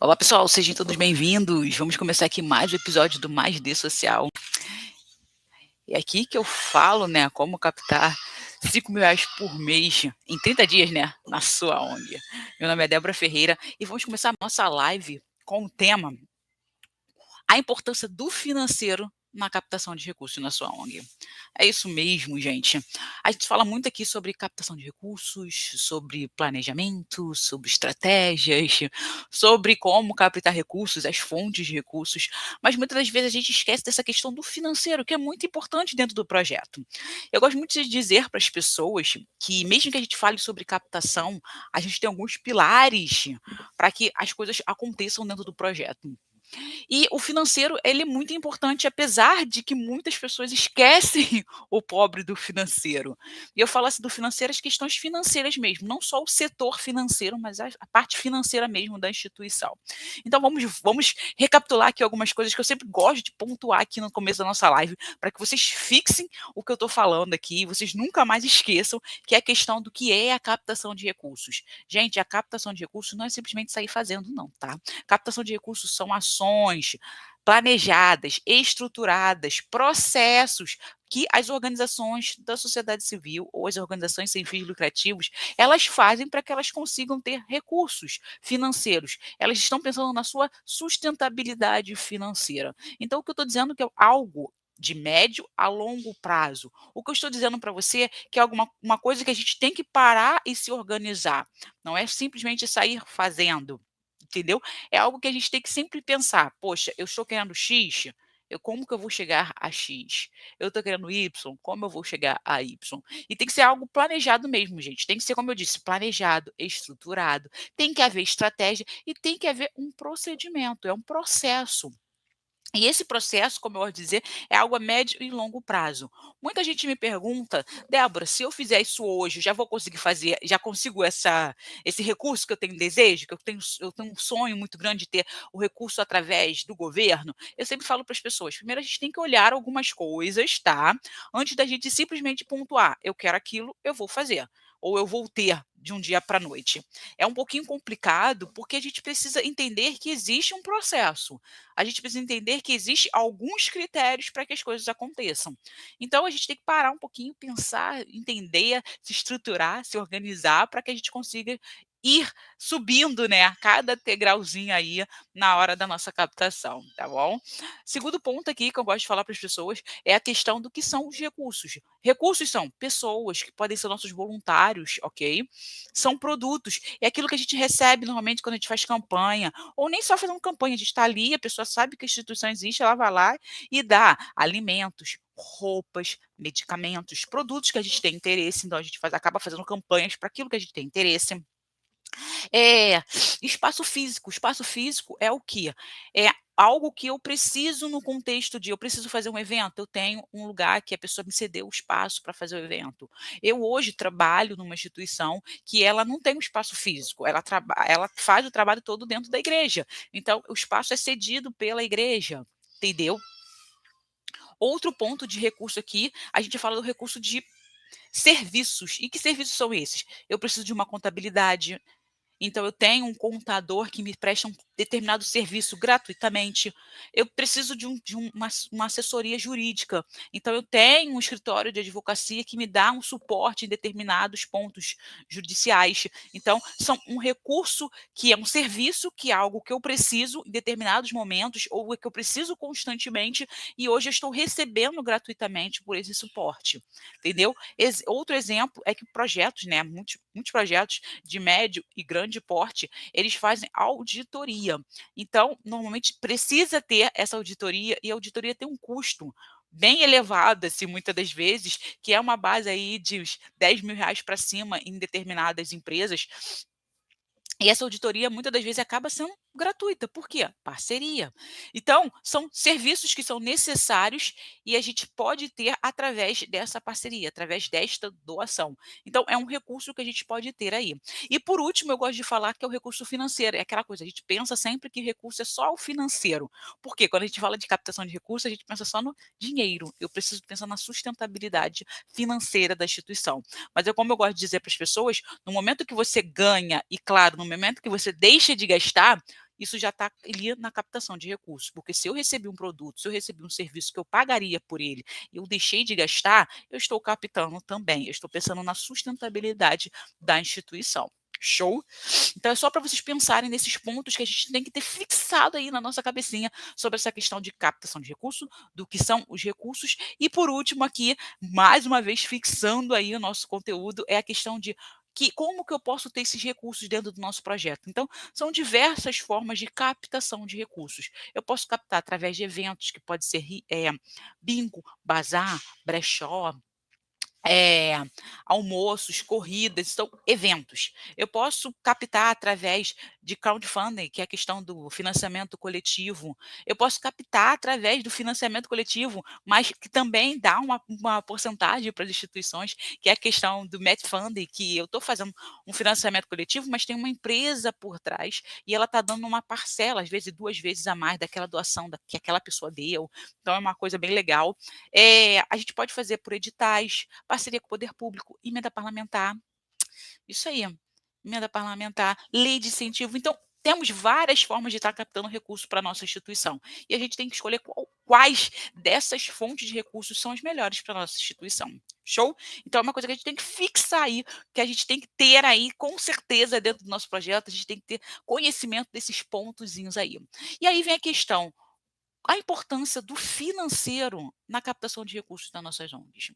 Olá, pessoal, sejam todos bem-vindos. Vamos começar aqui mais um episódio do Mais D Social. É aqui que eu falo, né, como captar R$ 5.000 por mês em 30 dias, né, na sua ONG. Meu nome é Débora Ferreira e vamos começar a nossa live com o tema a importância do financeiro na captação de recursos na sua ONG. É isso mesmo, gente. A gente fala muito aqui sobre captação de recursos, sobre planejamento, sobre estratégias, sobre como captar recursos, as fontes de recursos, mas muitas das vezes a gente esquece dessa questão do financeiro, que é muito importante dentro do projeto. Eu gosto muito de dizer para as pessoas que, mesmo que a gente fale sobre captação, a gente tem alguns pilares para que as coisas aconteçam dentro do projeto. E o financeiro, ele é muito importante, apesar de que muitas pessoas esquecem o pobre do financeiro. E eu falo assim do financeiro, as questões financeiras mesmo, não só o setor financeiro, mas a parte financeira mesmo da instituição. Então vamos recapitular aqui algumas coisas que eu sempre gosto de pontuar aqui no começo da nossa live, para que vocês fixem o que eu estou falando aqui, vocês nunca mais esqueçam, que é a questão do que é a captação de recursos. Gente, a captação de recursos não é simplesmente sair fazendo, não, tá? Captação de recursos são ações planejadas, estruturadas, processos que as organizações da sociedade civil ou as organizações sem fins lucrativos, elas fazem para que elas consigam ter recursos financeiros. Elas estão pensando na sua sustentabilidade financeira. Então, o que eu estou dizendo é que é algo de médio a longo prazo. O que eu estou dizendo para você é que é uma coisa que a gente tem que parar e se organizar. Não é simplesmente sair fazendo, entendeu? É algo que a gente tem que sempre pensar: poxa, eu estou querendo X, como que eu vou chegar a X? Eu estou querendo Y, como eu vou chegar a Y? E tem que ser algo planejado mesmo, gente. Tem que ser, como eu disse, planejado, estruturado. Tem que haver estratégia e tem que haver um procedimento, é um processo. E esse processo, como eu vou dizer, é algo a médio e longo prazo. Muita gente me pergunta: Débora, se eu fizer isso hoje, já vou conseguir fazer, já consigo esse recurso que eu tenho desejo, que eu tenho um sonho muito grande de ter o recurso através do governo? Eu sempre falo para as pessoas: primeiro a gente tem que olhar algumas coisas, tá? Antes da gente simplesmente pontuar, eu quero aquilo, eu vou fazer. Ou eu vou ter de um dia para a noite. É um pouquinho complicado porque a gente precisa entender que existe um processo. A gente precisa entender que existe alguns critérios para que as coisas aconteçam. Então a gente tem que parar um pouquinho, pensar, entender, se estruturar, se organizar para que a gente consiga ir subindo, né, cada degrauzinho aí na hora da nossa captação, tá bom? Segundo ponto aqui que eu gosto de falar para as pessoas é a questão do que são os recursos. Recursos são pessoas que podem ser nossos voluntários, ok? São produtos, é aquilo que a gente recebe normalmente quando a gente faz campanha, ou nem só fazendo campanha, a gente está ali, a pessoa sabe que a instituição existe, ela vai lá e dá alimentos, roupas, medicamentos, produtos que a gente tem interesse, então a gente acaba fazendo campanhas para aquilo que a gente tem interesse. É, espaço físico. Espaço físico é o quê? É algo que eu preciso no contexto de eu preciso fazer um evento, eu tenho um lugar que a pessoa me cedeu o espaço para fazer o evento. Eu hoje trabalho numa instituição que ela não tem um espaço físico, ela faz o trabalho todo dentro da igreja. Então, o espaço é cedido pela igreja, entendeu? Outro ponto de recurso aqui, a gente fala do recurso de serviços. E que serviços são esses? Eu preciso de uma contabilidade, então eu tenho um contador que me presta um determinado serviço gratuitamente. Eu preciso de uma assessoria jurídica. Então eu tenho um escritório de advocacia que me dá um suporte em determinados pontos judiciais. Então são um recurso que é um serviço, que é algo que eu preciso em determinados momentos ou que eu preciso constantemente e hoje eu estou recebendo gratuitamente por esse suporte, entendeu? Outro exemplo é que projetos, né, muitos projetos de médio e grande porte, eles fazem auditoria. Então, normalmente precisa ter essa auditoria e a auditoria tem um custo bem elevado, assim, muitas das vezes, que é uma base aí de uns R$ 10.000 para cima em determinadas empresas. E essa auditoria, muitas das vezes, acaba sendo gratuita. Por quê? Parceria. Então, são serviços que são necessários e a gente pode ter através dessa parceria, através desta doação. Então, é um recurso que a gente pode ter aí. E, por último, eu gosto de falar que é o recurso financeiro. É aquela coisa, a gente pensa sempre que recurso é só o financeiro. Por quê? Quando a gente fala de captação de recursos, a gente pensa só no dinheiro. Eu preciso pensar na sustentabilidade financeira da instituição. Mas, como eu gosto de dizer para as pessoas, no momento que você ganha e, claro, no momento que você deixa de gastar, isso já está ali na captação de recursos, porque se eu recebi um produto, se eu recebi um serviço que eu pagaria por ele e eu deixei de gastar, eu estou captando também, eu estou pensando na sustentabilidade da instituição. Show? Então é só para vocês pensarem nesses pontos que a gente tem que ter fixado aí na nossa cabecinha sobre essa questão de captação de recurso, do que são os recursos. E por último aqui, mais uma vez fixando aí o nosso conteúdo, é a questão de como que eu posso ter esses recursos dentro do nosso projeto. Então, são diversas formas de captação de recursos. Eu posso captar através de eventos, que pode ser bingo, bazar, brechó, eh, almoços, corridas, então eventos. Eu posso captar através de crowdfunding, que é a questão do financiamento coletivo. Eu posso captar através do financiamento coletivo, mas que também dá uma porcentagem para as instituições, que é a questão do match funding, que eu estou fazendo um financiamento coletivo, mas tem uma empresa por trás e ela está dando uma parcela, às vezes 2 vezes a mais daquela doação que aquela pessoa deu. Então é uma coisa bem legal. A gente pode fazer por editais, parceria com o poder público, emenda parlamentar, isso aí, emenda parlamentar, lei de incentivo. Então, temos várias formas de estar captando recursos para a nossa instituição. E a gente tem que escolher quais dessas fontes de recursos são as melhores para a nossa instituição. Show? Então, é uma coisa que a gente tem que fixar aí, que a gente tem que ter aí, com certeza, dentro do nosso projeto, a gente tem que ter conhecimento desses pontozinhos aí. E aí vem a questão, a importância do financeiro na captação de recursos das nossas ONGs.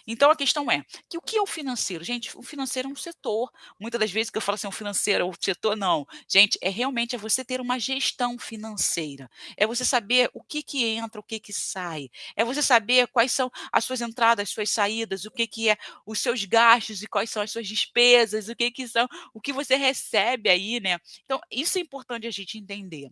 Então a questão é, que o que é o financeiro? Gente, o financeiro é um setor. Muitas das vezes que eu falo assim, o financeiro é o setor, não. Gente, realmente você ter uma gestão financeira. É você saber o que entra, o que sai. É você saber quais são as suas entradas, as suas saídas, o que é os seus gastos e quais são as suas despesas, o que são, o que você recebe aí, né? Então, isso é importante a gente entender.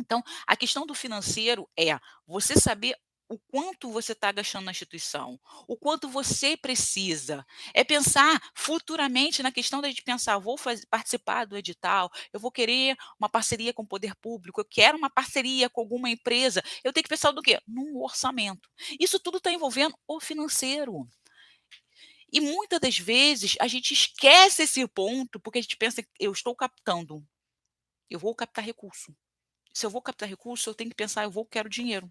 Então, a questão do financeiro é você saber o quanto você está gastando na instituição, o quanto você precisa. É pensar futuramente na questão da gente pensar, vou participar do edital, eu vou querer uma parceria com o poder público, eu quero uma parceria com alguma empresa. Eu tenho que pensar do quê? Num orçamento. Isso tudo está envolvendo o financeiro. E muitas das vezes a gente esquece esse ponto, porque a gente pensa, eu estou captando, eu vou captar recurso. Se eu vou captar recurso, eu tenho que pensar, quero dinheiro.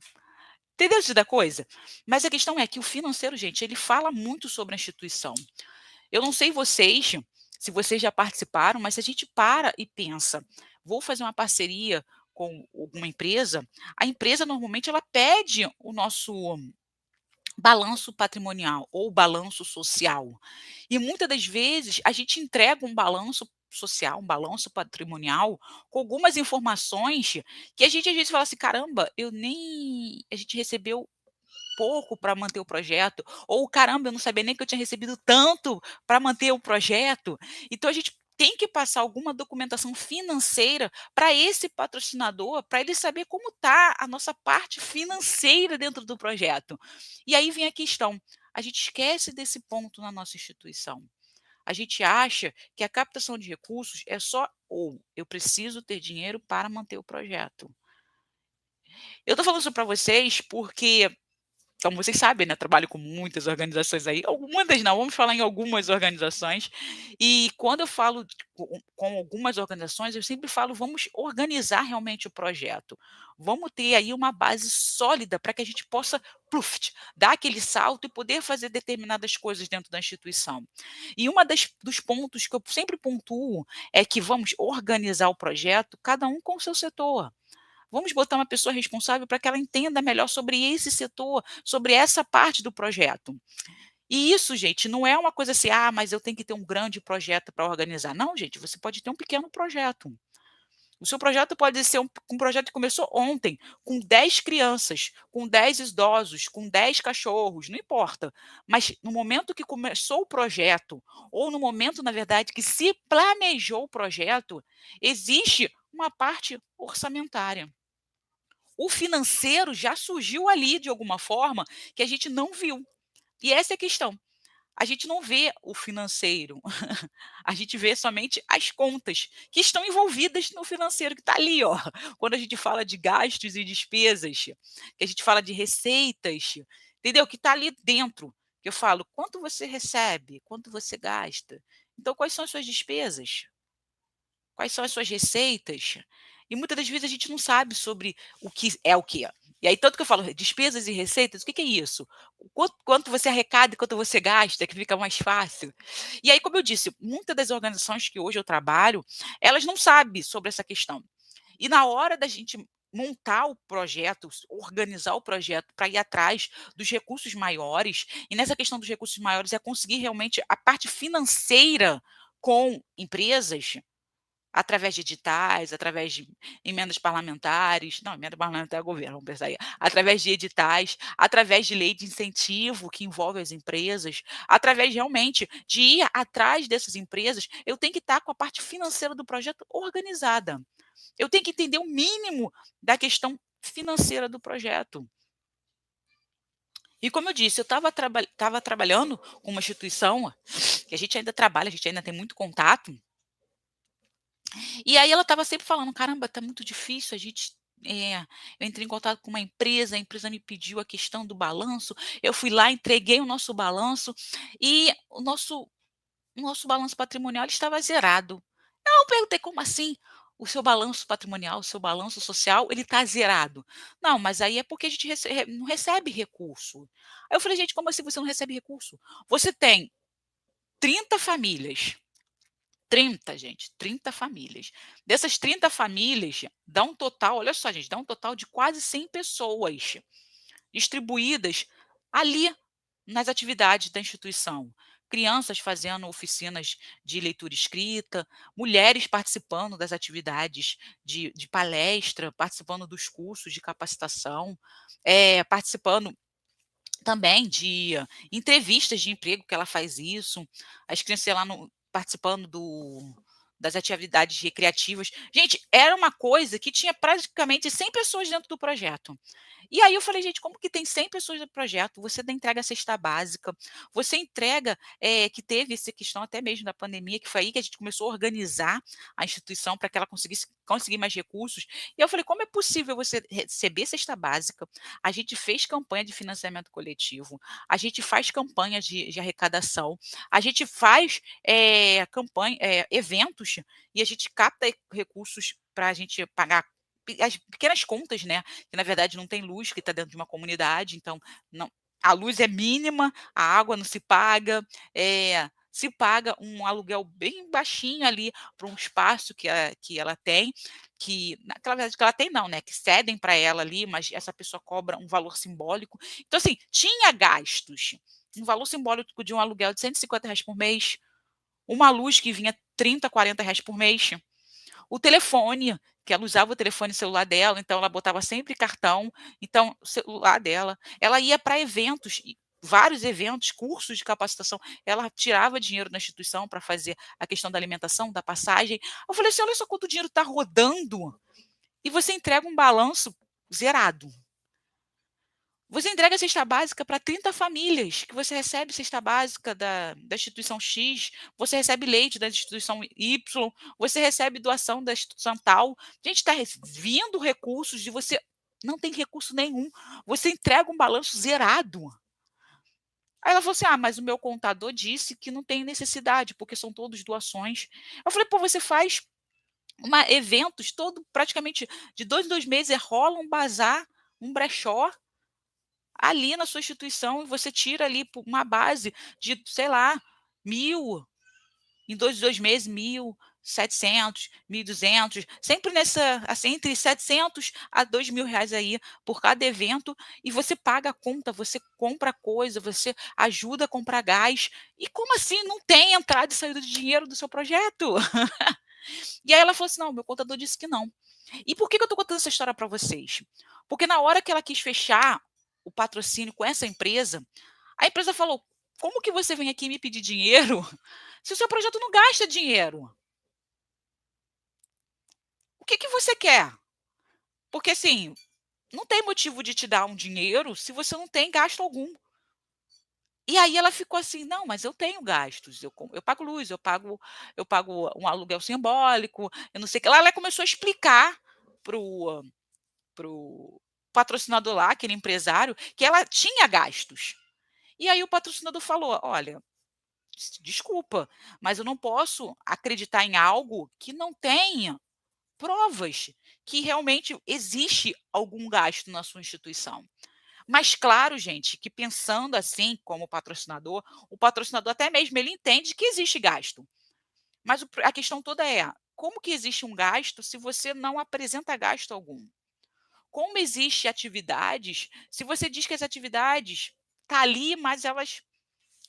Entendeu isso da coisa? Mas a questão é que o financeiro, gente, ele fala muito sobre a instituição. Eu não sei vocês, se vocês já participaram, mas se a gente para e pensa, vou fazer uma parceria com alguma empresa, a empresa normalmente ela pede o nosso balanço patrimonial ou balanço social. E muitas das vezes a gente entrega um balanço social, um balanço patrimonial com algumas informações que a gente às vezes fala assim: "Caramba, eu nem a gente recebeu pouco para manter o projeto", ou "Caramba, eu não sabia nem que eu tinha recebido tanto para manter o projeto". Então a gente tem que passar alguma documentação financeira para esse patrocinador, para ele saber como está a nossa parte financeira dentro do projeto. E aí vem a questão, a gente esquece desse ponto na nossa instituição. A gente acha que a captação de recursos é só ou eu preciso ter dinheiro para manter o projeto. Eu estou falando isso para vocês porque, como vocês sabem, né, trabalho com muitas organizações aí, muitas não, vamos falar em algumas organizações, e quando eu falo com algumas organizações, eu sempre falo: "Vamos organizar realmente o projeto, vamos ter aí uma base sólida para que a gente possa, pluft, dar aquele salto e poder fazer determinadas coisas dentro da instituição". E uma dos pontos que eu sempre pontuo é que vamos organizar o projeto, cada um com o seu setor. Vamos botar uma pessoa responsável para que ela entenda melhor sobre esse setor, sobre essa parte do projeto. E isso, gente, não é uma coisa assim: "Ah, mas eu tenho que ter um grande projeto para organizar". Não, gente, você pode ter um pequeno projeto. O seu projeto pode ser um projeto que começou ontem, com 10 crianças, com 10 idosos, com 10 cachorros, não importa. Mas no momento que começou o projeto, ou no momento, na verdade, que se planejou o projeto, existe uma parte orçamentária. O financeiro já surgiu ali de alguma forma que a gente não viu. E essa é a questão. A gente não vê o financeiro, a gente vê somente as contas que estão envolvidas no financeiro que está ali, ó. Quando a gente fala de gastos e despesas, que a gente fala de receitas, entendeu? Que está ali dentro. Que eu falo, quanto você recebe, quanto você gasta. Então, quais são as suas despesas? Quais são as suas receitas? E muitas das vezes a gente não sabe sobre o que é o quê. E aí, tanto que eu falo despesas e receitas, o que é isso? Quanto você arrecada e quanto você gasta, que fica mais fácil. E aí, como eu disse, muitas das organizações que hoje eu trabalho, elas não sabem sobre essa questão. E na hora da gente montar o projeto, organizar o projeto para ir atrás dos recursos maiores, e nessa questão dos recursos maiores é conseguir realmente a parte financeira com empresas, através de editais, através de emendas parlamentares, não, emenda parlamentar é governo, vamos pensar aí, através de editais, através de lei de incentivo que envolve as empresas, através realmente de ir atrás dessas empresas, eu tenho que estar com a parte financeira do projeto organizada. Eu tenho que entender o mínimo da questão financeira do projeto. E como eu disse, eu estava trabalhando com uma instituição que a gente ainda trabalha, a gente ainda tem muito contato, e aí ela estava sempre falando: "Caramba, está muito difícil, a gente eu entrei em contato com uma empresa, a empresa me pediu a questão do balanço, eu fui lá, entreguei o nosso balanço e o nosso balanço patrimonial ele estava zerado". Eu perguntei: "Como assim? O seu balanço patrimonial, o seu balanço social, ele está zerado?". "Não, mas aí é porque a gente não recebe recurso". Aí eu falei: "Gente, como assim você não recebe recurso? Você tem 30 famílias". 30, gente, 30 famílias. Dessas 30 famílias, dá um total, olha só, gente, dá um total de quase 100 pessoas distribuídas ali nas atividades da instituição. Crianças fazendo oficinas de leitura escrita, mulheres participando das atividades de palestra, participando dos cursos de capacitação, participando também de entrevistas de emprego que ela faz isso, as crianças lá no participando das atividades recreativas. Gente, era uma coisa que tinha praticamente 100 pessoas dentro do projeto. E aí eu falei: "Gente, como que tem 100 pessoas no projeto, você ainda entrega a cesta básica, você entrega", que teve essa questão até mesmo da pandemia, que foi aí que a gente começou a organizar a instituição para que ela conseguisse conseguir mais recursos. E eu falei: "Como é possível você receber cesta básica, a gente fez campanha de financiamento coletivo, a gente faz campanha de arrecadação, a gente faz, eventos e a gente capta recursos para a gente pagar as pequenas contas, né, que na verdade não tem luz, que está dentro de uma comunidade, então não, a luz é mínima, a água não se paga, se paga um aluguel bem baixinho ali para um espaço que ela tem, que naquela verdade que ela tem não, né, que cedem para ela ali, mas essa pessoa cobra um valor simbólico. Então assim, tinha gastos, um valor simbólico de um aluguel de R$ 150 por mês, uma luz que vinha 30, R$ 40 por mês, o telefone, que ela usava o telefone celular dela, então ela botava sempre cartão, então o celular dela, ela ia para eventos, vários eventos, cursos de capacitação, ela tirava dinheiro da instituição para fazer a questão da alimentação, da passagem. Eu falei assim: "Olha só quanto dinheiro está rodando, e você entrega um balanço zerado". Você entrega a cesta básica para 30 famílias, que você recebe cesta básica da instituição X, você recebe leite da instituição Y, você recebe doação da instituição tal. Gente, está vindo recursos e você não tem recurso nenhum, você entrega um balanço zerado. Aí ela falou assim: "Ah, mas o meu contador disse que não tem necessidade, porque são todos doações". Eu falei: "Pô, você faz eventos todo praticamente de 2 em 2 meses, rola um bazar, um brechó ali na sua instituição e você tira ali uma base de, sei lá, 1.000, em 2 meses, 1.700, 1.200, sempre nessa, assim, entre 700 a R$ 2.000 aí por cada evento, e você paga a conta, você compra coisa, você ajuda a comprar gás. E como assim não tem entrada e saída de dinheiro do seu projeto?" E aí ela falou assim: "Não, meu contador disse que não". E por que que eu estou contando essa história para vocês? Porque na hora que ela quis fechar o patrocínio com essa empresa, a empresa falou: "Como que você vem aqui me pedir dinheiro se o seu projeto não gasta dinheiro? O que que você quer? Porque assim, não tem motivo de te dar um dinheiro se você não tem gasto algum". E aí ela ficou assim: "Não, mas eu tenho gastos, eu pago luz, eu pago um aluguel simbólico, eu não sei o que lá". Ela começou a explicar para o patrocinador lá, aquele empresário, que ela tinha gastos. E aí o patrocinador falou: "Olha, desculpa, mas eu não posso acreditar em algo que não tenha provas que realmente existe algum gasto na sua instituição. Mas claro, gente, que pensando assim como patrocinador, o patrocinador até mesmo ele entende que existe gasto. Mas a questão toda é, como que existe um gasto se você não apresenta gasto algum? Como existe atividades, se você diz que as atividades tá ali, mas elas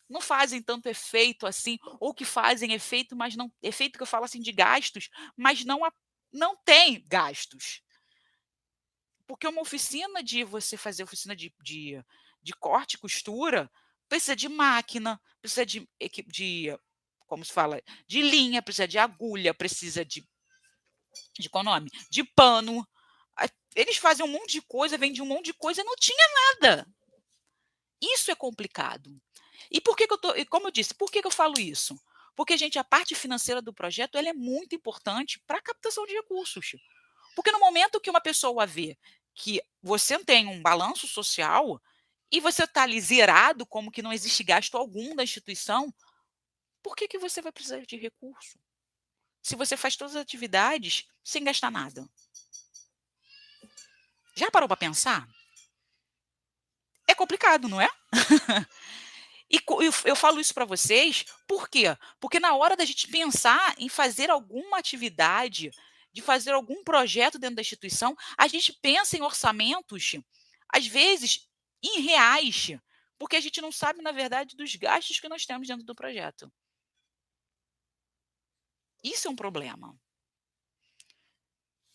não fazem tanto efeito assim, ou que fazem efeito, mas não efeito que eu falo assim de gastos, mas não tem gastos. Porque uma oficina de você fazer oficina de corte e costura, precisa de máquina, precisa de como se fala? De linha, precisa de agulha, precisa de qual nome? De pano. Eles fazem um monte de coisa, vendem um monte de coisa, não tinha nada. Isso é complicado. E por que que eu tô e como eu disse, por que que eu falo isso? Porque, gente, a parte financeira do projeto ela é muito importante para a captação de recursos. Porque no momento que uma pessoa vê que você tem um balanço social e você está ali zerado, como que não existe gasto algum da instituição, por que que você vai precisar de recurso? Se você faz todas as atividades sem gastar nada. Já parou para pensar? É complicado, não é? Eu falo isso para vocês, por quê? Porque na hora da gente pensar em fazer alguma atividade, de fazer algum projeto dentro da instituição, a gente pensa em orçamentos, às vezes, irreais, porque a gente não sabe, na verdade, dos gastos que nós temos dentro do projeto. Isso é um problema.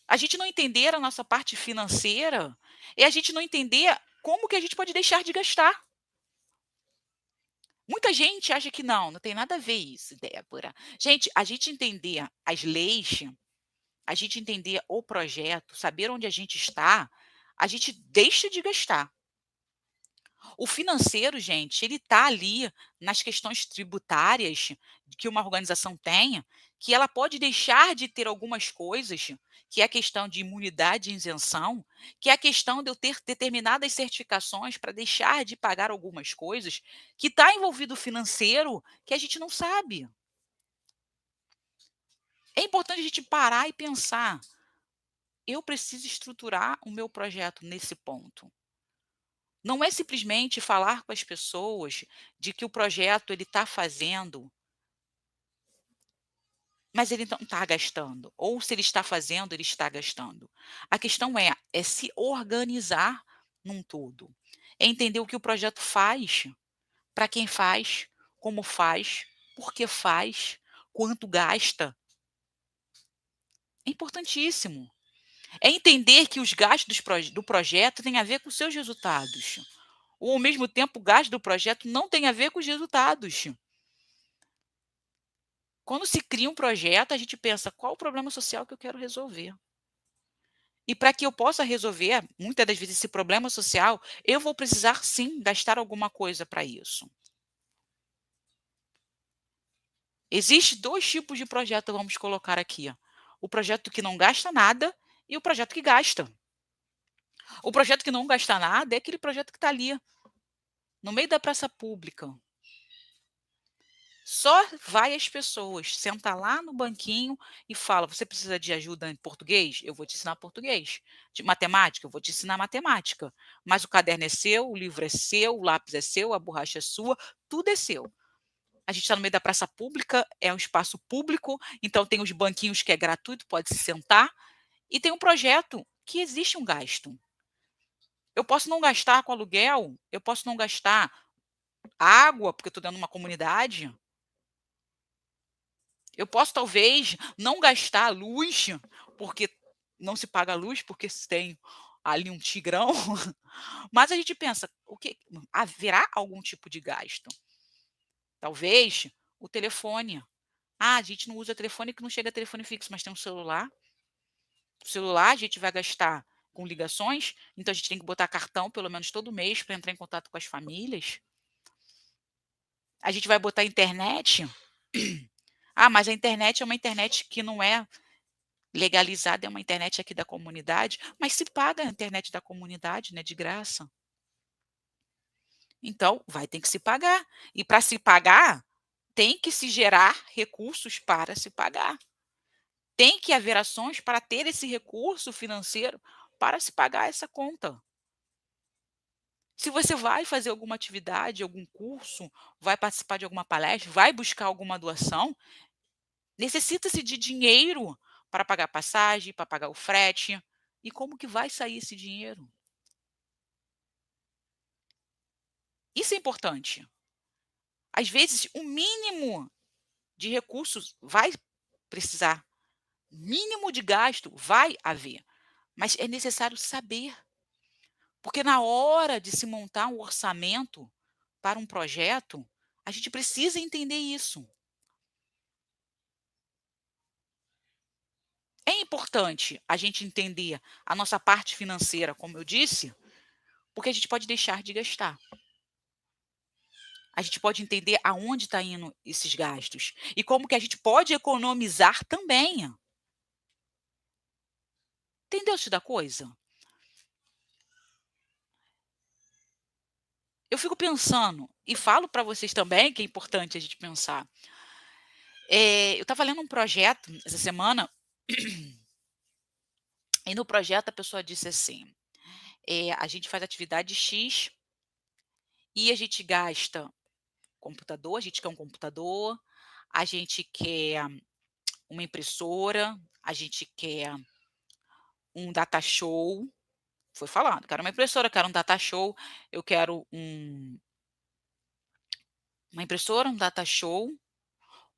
A gente não entender a nossa parte financeira é a gente não entender como que a gente pode deixar de gastar. Muita gente acha que não tem nada a ver isso, Débora. Gente, a gente entender as leis, a gente entender o projeto, saber onde a gente está, a gente deixa de gastar. O financeiro, gente, ele está ali nas questões tributárias que uma organização tenha, que ela pode deixar de ter algumas coisas, que é a questão de imunidade e isenção, que é a questão de eu ter determinadas certificações para deixar de pagar algumas coisas, que está envolvido o financeiro que a gente não sabe. É importante a gente parar e pensar: eu preciso estruturar o meu projeto nesse ponto. Não é simplesmente falar com as pessoas de que o projeto ele está fazendo, mas ele não está gastando, ou se ele está fazendo, ele está gastando. A questão é se organizar num todo, é entender o que o projeto faz, para quem faz, como faz, por que faz, quanto gasta. É importantíssimo. É entender que os gastos do projeto têm a ver com os seus resultados. Ou, ao mesmo tempo, o gasto do projeto não tem a ver com os resultados. Quando se cria um projeto, a gente pensa: qual o problema social que eu quero resolver? E para que eu possa resolver, muitas das vezes, esse problema social, eu vou precisar sim gastar alguma coisa para isso. Existe 2 tipos de projeto, vamos colocar aqui, ó. O projeto que não gasta nada e o projeto que gasta. O projeto que não gasta nada é aquele projeto que está ali, no meio da praça pública. Só vai as pessoas, senta lá no banquinho e fala: "Você precisa de ajuda em português? Eu vou te ensinar português. De matemática? Eu vou te ensinar matemática. Mas o caderno é seu, o livro é seu, o lápis é seu, a borracha é sua, tudo é seu". A gente está no meio da praça pública, é um espaço público, então tem os banquinhos que é gratuito, pode se sentar, e tem um projeto que existe um gasto. Eu posso não gastar com aluguel, eu posso não gastar água, porque eu estou dentro de uma comunidade. Eu posso talvez não gastar luz, porque não se paga luz, porque se tem ali um tigrão, mas a gente pensa, o que haverá algum tipo de gasto? Talvez o telefone. Ah, a gente não usa telefone que não chega telefone fixo, mas tem um celular. O celular a gente vai gastar com ligações, então a gente tem que botar cartão pelo menos todo mês para entrar em contato com as famílias. A gente vai botar internet. Ah, mas a internet é uma internet que não é legalizada, é uma internet aqui da comunidade, mas se paga a internet da comunidade, né, de graça. Então, vai ter que se pagar. E para se pagar, tem que se gerar recursos para se pagar. Tem que haver ações para ter esse recurso financeiro para se pagar essa conta. Se você vai fazer alguma atividade, algum curso, vai participar de alguma palestra, vai buscar alguma doação, necessita-se de dinheiro para pagar passagem, para pagar o frete. E como que vai sair esse dinheiro? Isso é importante. Às vezes, o mínimo de recursos vai precisar, mínimo de gasto vai haver, mas é necessário saber, porque na hora de se montar um orçamento para um projeto, a gente precisa entender isso. É importante a gente entender a nossa parte financeira, como eu disse, porque a gente pode deixar de gastar. A gente pode entender aonde está indo esses gastos e como que a gente pode economizar também. Entendeu-se da coisa? Eu fico pensando e falo para vocês também que é importante a gente pensar. Eu estava lendo um projeto essa semana e no projeto a pessoa disse assim: a gente faz atividade X e a gente gasta computador, a gente quer um computador, a gente quer uma impressora, a gente quer um data show. Foi falando, quero uma impressora, quero um data show, eu quero uma impressora, um data show,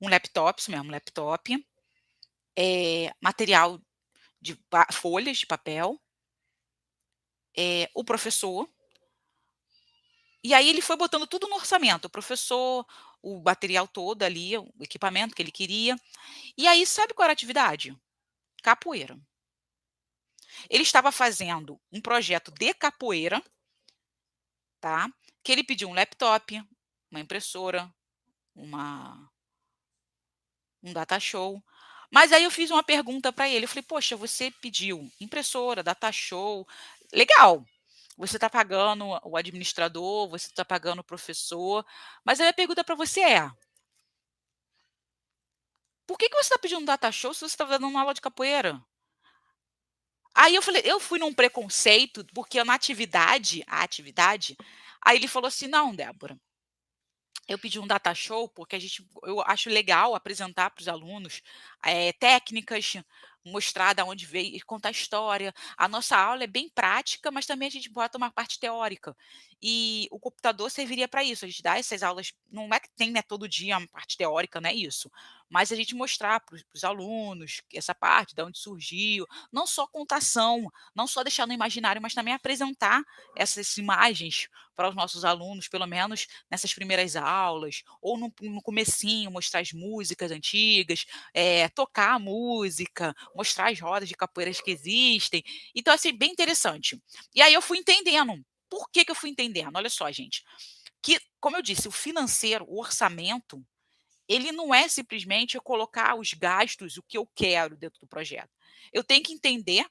um laptop, isso mesmo, um laptop, material de folhas de papel, o professor. E aí ele foi botando tudo no orçamento, o professor, o material todo ali, o equipamento que ele queria. E aí sabe qual era a atividade? Capoeira. Ele estava fazendo um projeto de capoeira, tá, que ele pediu um laptop, uma impressora, uma um data show. Mas aí eu fiz uma pergunta para ele, eu falei: "Poxa, você pediu impressora, data show, legal, você está pagando o administrador, você está pagando o professor, mas aí a pergunta para você é: por que que você está pedindo um data show se você está dando uma aula de capoeira?" Aí eu fui num preconceito, porque na atividade a atividade, aí ele falou assim: "Não, Débora, eu pedi um data show, porque eu acho legal apresentar para os alunos, técnicas, mostrar da onde veio e contar história. A nossa aula é bem prática, mas também a gente bota uma parte teórica. E o computador serviria para isso, a gente dá essas aulas não é que tem, né, todo dia uma parte teórica, não é isso, mas a gente mostrar para os alunos que essa parte, da onde surgiu, não só contação, não só deixar no imaginário, mas também apresentar essas imagens para os nossos alunos, pelo menos nessas primeiras aulas, ou no comecinho, mostrar as músicas antigas, tocar a música, mostrar as rodas de capoeiras que existem. Então, assim, bem interessante. E aí eu fui entendendo. Por que que eu fui entendendo? Olha só, gente, que, como eu disse, o financeiro, o orçamento, ele não é simplesmente eu colocar os gastos, o que eu quero dentro do projeto. Eu tenho que entender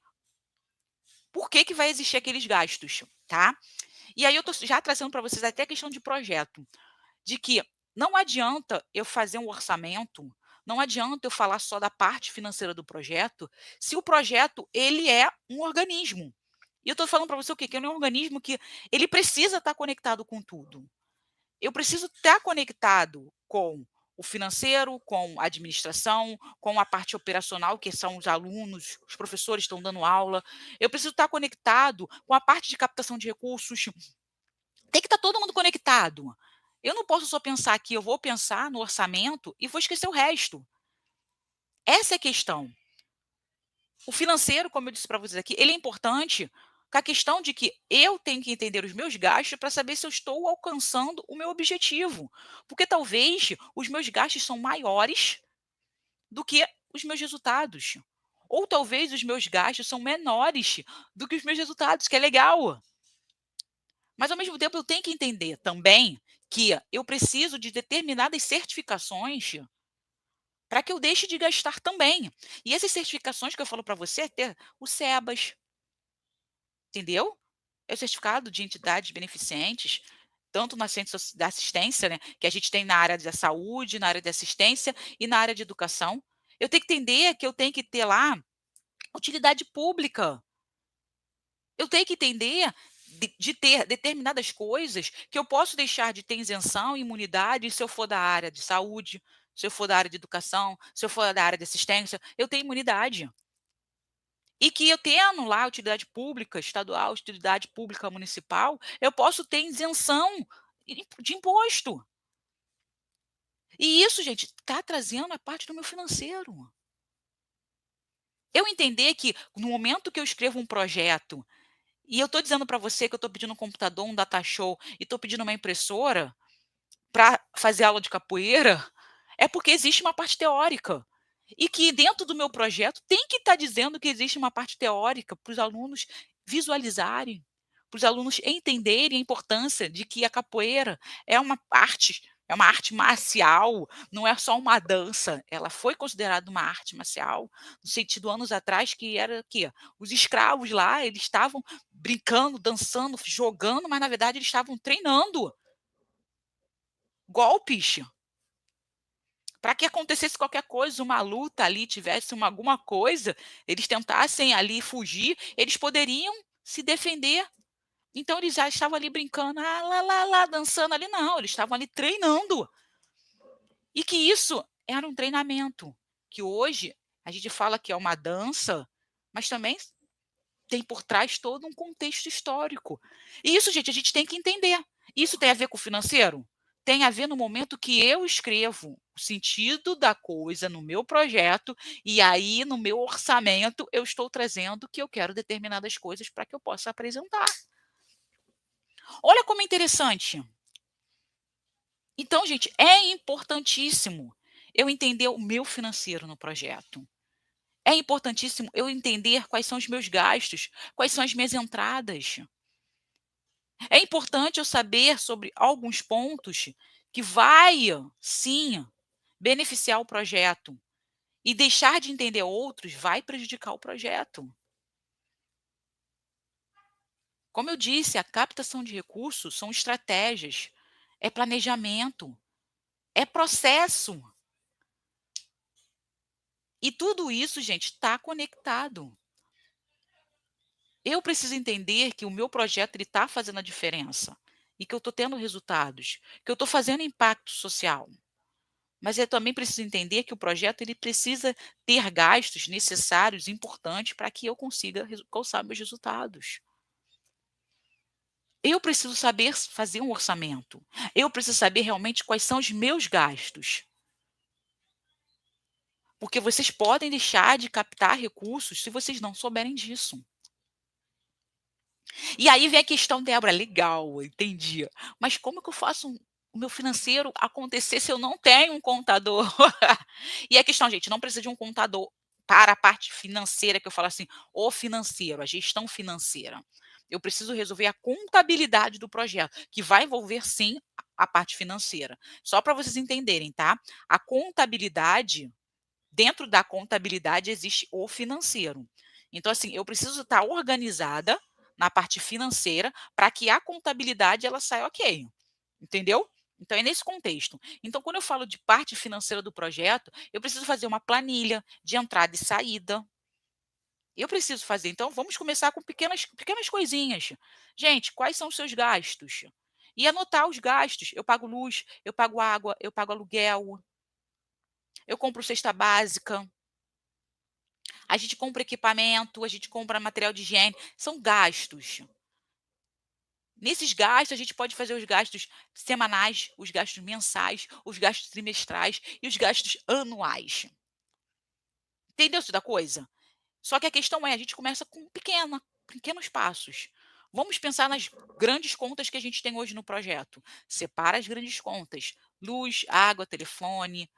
por que que vai existir aqueles gastos, tá? E aí eu tô já trazendo para vocês até a questão de projeto, de que não adianta eu fazer um orçamento, não adianta eu falar só da parte financeira do projeto, se o projeto ele é um organismo. E eu estou falando para você o quê? Que ele é um organismo que ele precisa estar conectado com tudo. Eu preciso estar conectado com o financeiro, com a administração, com a parte operacional, que são os alunos, os professores estão dando aula. Eu preciso estar conectado com a parte de captação de recursos, tem que estar todo mundo conectado. Eu não posso só pensar que eu vou pensar no orçamento e vou esquecer o resto. Essa é a questão. O financeiro, como eu disse para vocês aqui, ele é importante com a questão de que eu tenho que entender os meus gastos para saber se eu estou alcançando o meu objetivo. Porque talvez os meus gastos são maiores do que os meus resultados. Ou talvez os meus gastos são menores do que os meus resultados, que é legal. Mas ao mesmo tempo eu tenho que entender também que eu preciso de determinadas certificações para que eu deixe de gastar também. E essas certificações que eu falo para você é ter o SEBAS, entendeu? É o certificado de entidades beneficentes, tanto na ciência da assistência, né, que a gente tem na área da saúde, na área de assistência e na área de educação. Eu tenho que entender que eu tenho que ter lá utilidade pública. Eu tenho que entender de ter determinadas coisas que eu posso deixar de ter isenção e imunidade se eu for da área de saúde, se eu for da área de educação, se eu for da área de assistência, eu tenho imunidade. E que eu tendo lá utilidade pública estadual, utilidade pública municipal, eu posso ter isenção de imposto. E isso, gente, está trazendo a parte do meu financeiro. Eu entender que no momento que eu escrevo um projeto e eu estou dizendo para você que eu estou pedindo um computador, um data show e estou pedindo uma impressora para fazer aula de capoeira, é porque existe uma parte teórica. E que dentro do meu projeto tem que estar dizendo que existe uma parte teórica para os alunos visualizarem, para os alunos entenderem a importância de que a capoeira é uma arte marcial, não é só uma dança. Ela foi considerada uma arte marcial, no sentido anos atrás que era o quê? Os escravos lá, eles estavam brincando, dançando, jogando, mas na verdade eles estavam treinando golpes. Para que acontecesse qualquer coisa, uma luta ali, tivesse alguma coisa, eles tentassem ali fugir, eles poderiam se defender. Então eles já estavam ali brincando, lá, lá, lá, dançando ali, não, eles estavam ali treinando. E que isso era um treinamento, que hoje a gente fala que é uma dança, mas também tem por trás todo um contexto histórico. E isso, gente, a gente tem que entender. Isso tem a ver com o financeiro? Tem a ver no momento que eu escrevo o sentido da coisa no meu projeto, e aí no meu orçamento eu estou trazendo que eu quero determinadas coisas para que eu possa apresentar. Olha como é interessante. Então, gente, é importantíssimo eu entender o meu financeiro no projeto. É importantíssimo eu entender quais são os meus gastos, quais são as minhas entradas. É importante eu saber sobre alguns pontos que vai, sim, beneficiar o projeto e deixar de entender outros vai prejudicar o projeto. Como eu disse, a captação de recursos são estratégias, é planejamento, é processo. E tudo isso, gente, está conectado. Eu preciso entender que o meu projeto está fazendo a diferença e que eu estou tendo resultados, que eu estou fazendo impacto social. Mas eu também preciso entender que o projeto ele precisa ter gastos necessários, importantes, para que eu consiga alcançar meus resultados. Eu preciso saber fazer um orçamento. Eu preciso saber realmente quais são os meus gastos. Porque vocês podem deixar de captar recursos se vocês não souberem disso. E aí vem a questão, Débora, legal, entendi. Mas como que eu faço o meu financeiro acontecer se eu não tenho um contador? E a questão, gente, não precisa de um contador para a parte financeira, que eu falo assim, o financeiro, a gestão financeira. Eu preciso resolver a contabilidade do projeto, que vai envolver sim a parte financeira. Só para vocês entenderem, tá? A contabilidade, dentro da contabilidade existe o financeiro. Então, assim, eu preciso estar organizada na parte financeira para que a contabilidade ela saia ok. Entendeu? Então é nesse contexto. Então, quando eu falo de parte financeira do projeto, eu preciso fazer uma planilha de entrada e saída. Eu preciso fazer. Então, vamos começar com pequenas coisinhas. Gente, quais são os seus gastos? E anotar os gastos. Eu pago luz, eu pago água, eu pago aluguel, eu compro cesta básica, a gente compra equipamento, a gente compra material de higiene. São gastos. Nesses gastos, a gente pode fazer os gastos semanais, os gastos mensais, os gastos trimestrais e os gastos anuais. Entendeu-se da coisa? Só que a questão é, a gente começa com pequenos passos. Vamos pensar nas grandes contas que a gente tem hoje no projeto. Separa as grandes contas: luz, água, telefone.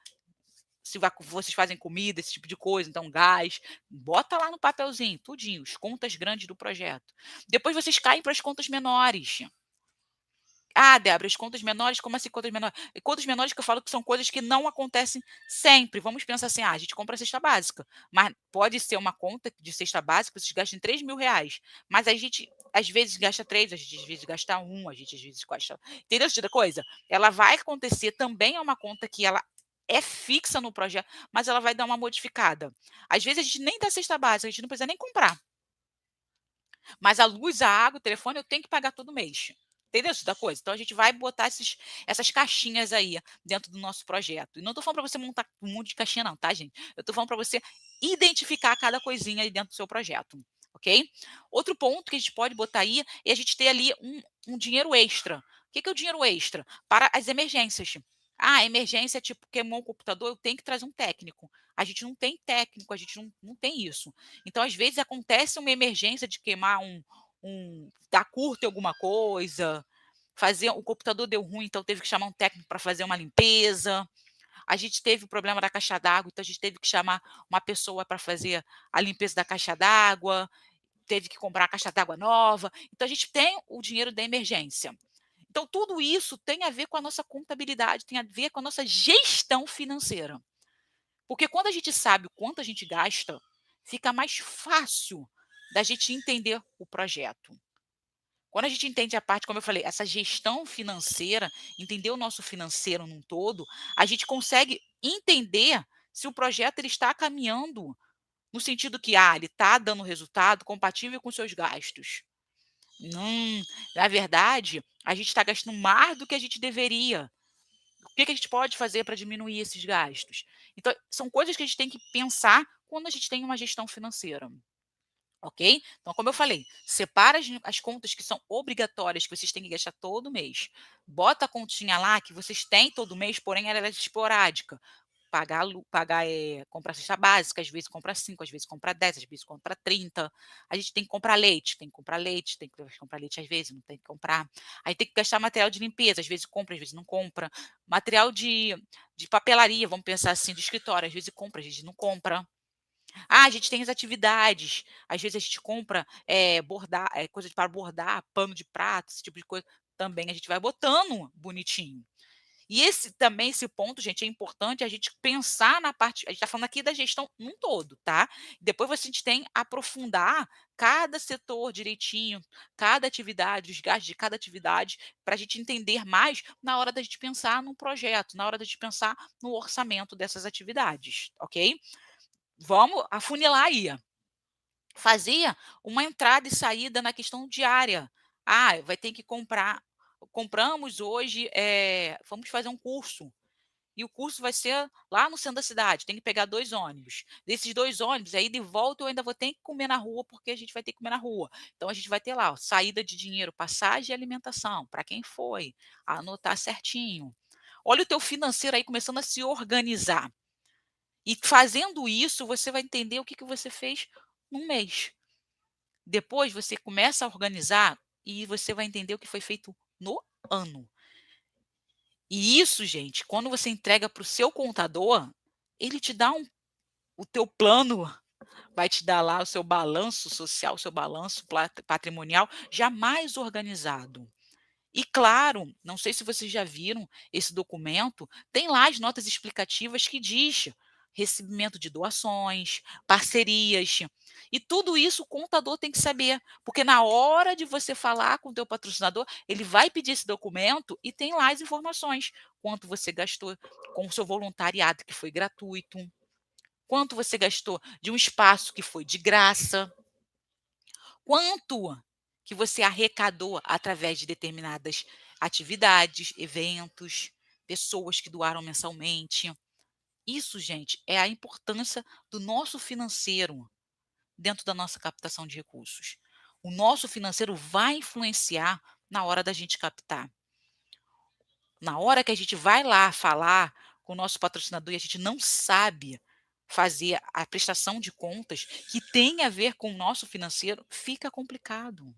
Se vocês fazem comida, esse tipo de coisa, então gás, bota lá no papelzinho, tudinho, as contas grandes do projeto. Depois vocês caem para as contas menores. Ah, Débora, as contas menores, como assim contas menores? E contas menores que eu falo que são coisas que não acontecem sempre. Vamos pensar assim, a gente compra a cesta básica, mas pode ser uma conta de cesta básica, vocês gastam R$ 3.000, mas a gente às vezes gasta 3, a gente às vezes gasta 1, a gente às vezes gasta... Entendeu esse tipo de coisa? Ela vai acontecer, também é uma conta que ela é fixa no projeto, mas ela vai dar uma modificada. Às vezes a gente nem dá cesta básica, a gente não precisa nem comprar. Mas a luz, a água, o telefone eu tenho que pagar todo mês. Entendeu isso da coisa? Então a gente vai botar essas caixinhas aí dentro do nosso projeto. E não estou falando para você montar um monte de caixinha, não, tá, gente? Eu estou falando para você identificar cada coisinha aí dentro do seu projeto. Ok? Outro ponto que a gente pode botar aí é a gente ter ali um dinheiro extra. O que é o dinheiro extra? Para as emergências. Ah, emergência, tipo, queimou o computador, eu tenho que trazer um técnico. A gente não tem técnico, a gente não tem isso. Então, às vezes, acontece uma emergência de queimar dar curto em alguma coisa, fazer o computador deu ruim, então teve que chamar um técnico para fazer uma limpeza. A gente teve o problema da caixa d'água, então a gente teve que chamar uma pessoa para fazer a limpeza da caixa d'água, teve que comprar a caixa d'água nova. Então, a gente tem o dinheiro da emergência. Então, tudo isso tem a ver com a nossa contabilidade, tem a ver com a nossa gestão financeira. Porque quando a gente sabe o quanto a gente gasta, fica mais fácil da gente entender o projeto. Quando a gente entende a parte, como eu falei, essa gestão financeira, entender o nosso financeiro num todo, a gente consegue entender se o projeto ele está caminhando no sentido que ele está dando resultado compatível com seus gastos. Na verdade, a gente está gastando mais do que a gente deveria. O que a gente pode fazer para diminuir esses gastos? Então, são coisas que a gente tem que pensar quando a gente tem uma gestão financeira. Ok? Então, como eu falei, separa as contas que são obrigatórias, que vocês têm que gastar todo mês. Bota a continha lá que vocês têm todo mês, porém ela é esporádica. Comprar cesta básica, às vezes compra 5, às vezes compra 10, às vezes compra 30. A gente tem que comprar leite, tem que comprar leite, tem que comprar leite às vezes, não tem que comprar. Aí tem que gastar material de limpeza, às vezes compra, às vezes não compra. Material de papelaria, vamos pensar assim, de escritório, às vezes compra, às vezes não compra. A gente tem as atividades, às vezes a gente compra, bordar, coisa para bordar, pano de prato, esse tipo de coisa, também a gente vai botando bonitinho. E esse ponto, gente, é importante a gente pensar na parte a gente está falando aqui da gestão num todo, tá. Depois a gente tem aprofundar cada setor direitinho, cada atividade, os gastos de cada atividade, para a gente entender mais na hora da gente pensar num projeto, na hora da gente pensar no orçamento dessas atividades, ok? Vamos afunilar aí. Fazia uma entrada e saída na questão diária. Vai ter que comprar. Compramos hoje, vamos fazer um curso. E o curso vai ser lá no centro da cidade. Tem que pegar 2 ônibus. Desses 2 ônibus, aí de volta eu ainda vou ter que comer na rua, porque a gente vai ter que comer na rua. Então a gente vai ter lá, ó, saída de dinheiro, passagem e alimentação, para quem foi, anotar certinho. Olha o teu financeiro aí começando a se organizar. E fazendo isso, você vai entender o que você fez num mês. Depois você começa a organizar e você vai entender o que foi feito no ano. E isso, gente, quando você entrega para o seu contador, ele te dá o teu plano, vai te dar lá o seu balanço social, o seu balanço patrimonial já mais organizado. E claro, não sei se vocês já viram esse documento, tem lá as notas explicativas que diz recebimento de doações, parcerias, e tudo isso o contador tem que saber, porque na hora de você falar com o teu patrocinador, ele vai pedir esse documento e tem lá as informações, quanto você gastou com o seu voluntariado que foi gratuito, quanto você gastou de um espaço que foi de graça, quanto que você arrecadou através de determinadas atividades, eventos, pessoas que doaram mensalmente. Isso, gente, é a importância do nosso financeiro dentro da nossa captação de recursos. O nosso financeiro vai influenciar na hora da gente captar. Na hora que a gente vai lá falar com o nosso patrocinador e a gente não sabe fazer a prestação de contas que tem a ver com o nosso financeiro, fica complicado.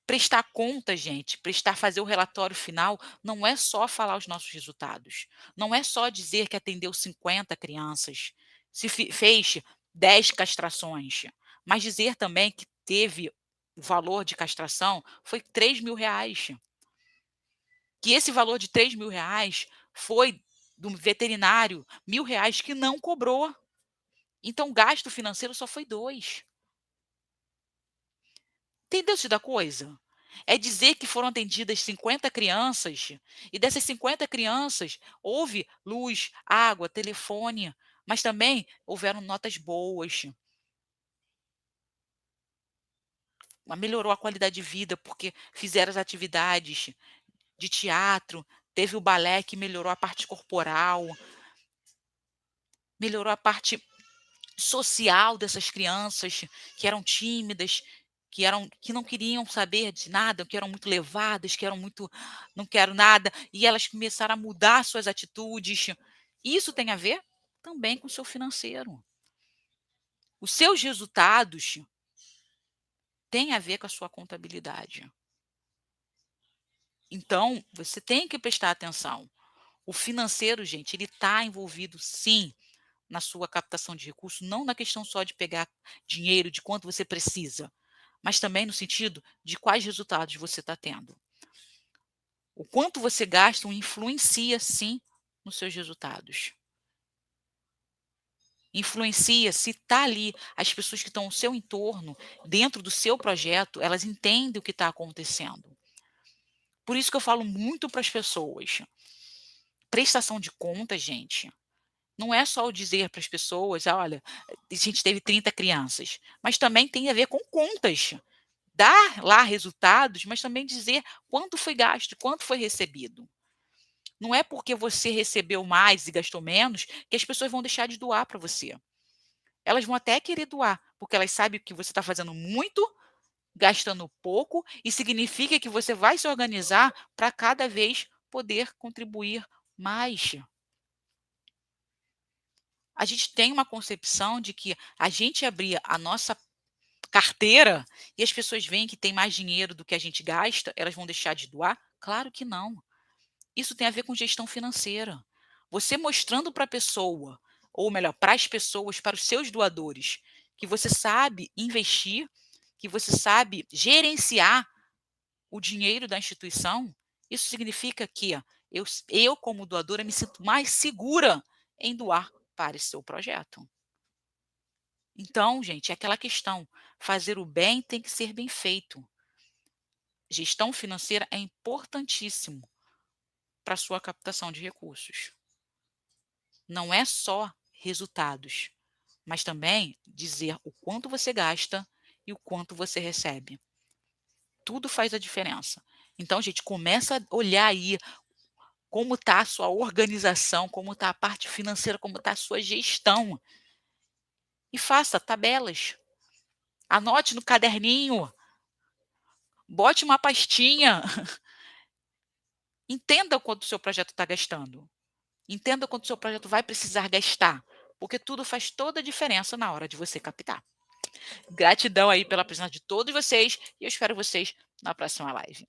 Prestar conta, gente, fazer o relatório final, não é só falar os nossos resultados. Não é só dizer que atendeu 50 crianças, se fez 10 castrações, mas dizer também que teve o valor de castração foi R$ 3.000. Que esse valor de R$ 3.000 foi do veterinário R$ 1.000 que não cobrou. Então, o gasto financeiro só foi 2. Entendeu-se da coisa? É dizer que foram atendidas 50 crianças e dessas 50 crianças houve luz, água, telefone, mas também houveram notas boas. Melhorou a qualidade de vida, porque fizeram as atividades de teatro, teve o balé que melhorou a parte corporal, melhorou a parte social dessas crianças que eram tímidas, que não queriam saber de nada, que eram muito levadas, que eram muito não quero nada, e elas começaram a mudar suas atitudes. Isso tem a ver também com o seu financeiro. Os seus resultados têm a ver com a sua contabilidade. Então, você tem que prestar atenção. O financeiro, gente, ele está envolvido sim na sua captação de recursos, não na questão só de pegar dinheiro, de quanto você precisa, mas também no sentido de quais resultados você está tendo. O quanto você gasta influencia sim nos seus resultados. Influencia se está ali, as pessoas que estão ao seu entorno, dentro do seu projeto, elas entendem o que está acontecendo. Por isso que eu falo muito para as pessoas. Prestação de contas, gente, não é só o dizer para as pessoas: "Ah, olha, a gente teve 30 crianças", mas também tem a ver com contas. Dar lá resultados, mas também dizer quanto foi gasto, quanto foi recebido. Não é porque você recebeu mais e gastou menos que as pessoas vão deixar de doar para você. Elas vão até querer doar, porque elas sabem que você está fazendo muito, gastando pouco, e significa que você vai se organizar para cada vez poder contribuir mais. A gente tem uma concepção de que a gente abrir a nossa carteira e as pessoas veem que tem mais dinheiro do que a gente gasta, elas vão deixar de doar? Claro que não. Isso tem a ver com gestão financeira. Você mostrando para a pessoa, ou melhor, para as pessoas, para os seus doadores, que você sabe investir, que você sabe gerenciar o dinheiro da instituição, isso significa que eu como doadora, me sinto mais segura em doar para esse seu projeto. Então, gente, é aquela questão, fazer o bem tem que ser bem feito. Gestão financeira é importantíssimo para a sua captação de recursos. Não é só resultados, mas também dizer o quanto você gasta e o quanto você recebe. Tudo faz a diferença. Então, gente, começa a olhar aí como está a sua organização, como está a parte financeira, como está a sua gestão. E faça tabelas. Anote no caderninho. Bote uma pastinha. Entenda quanto o seu projeto está gastando. Entenda quanto o seu projeto vai precisar gastar. Porque tudo faz toda a diferença na hora de você captar. Gratidão aí pela presença de todos vocês e eu espero vocês na próxima live.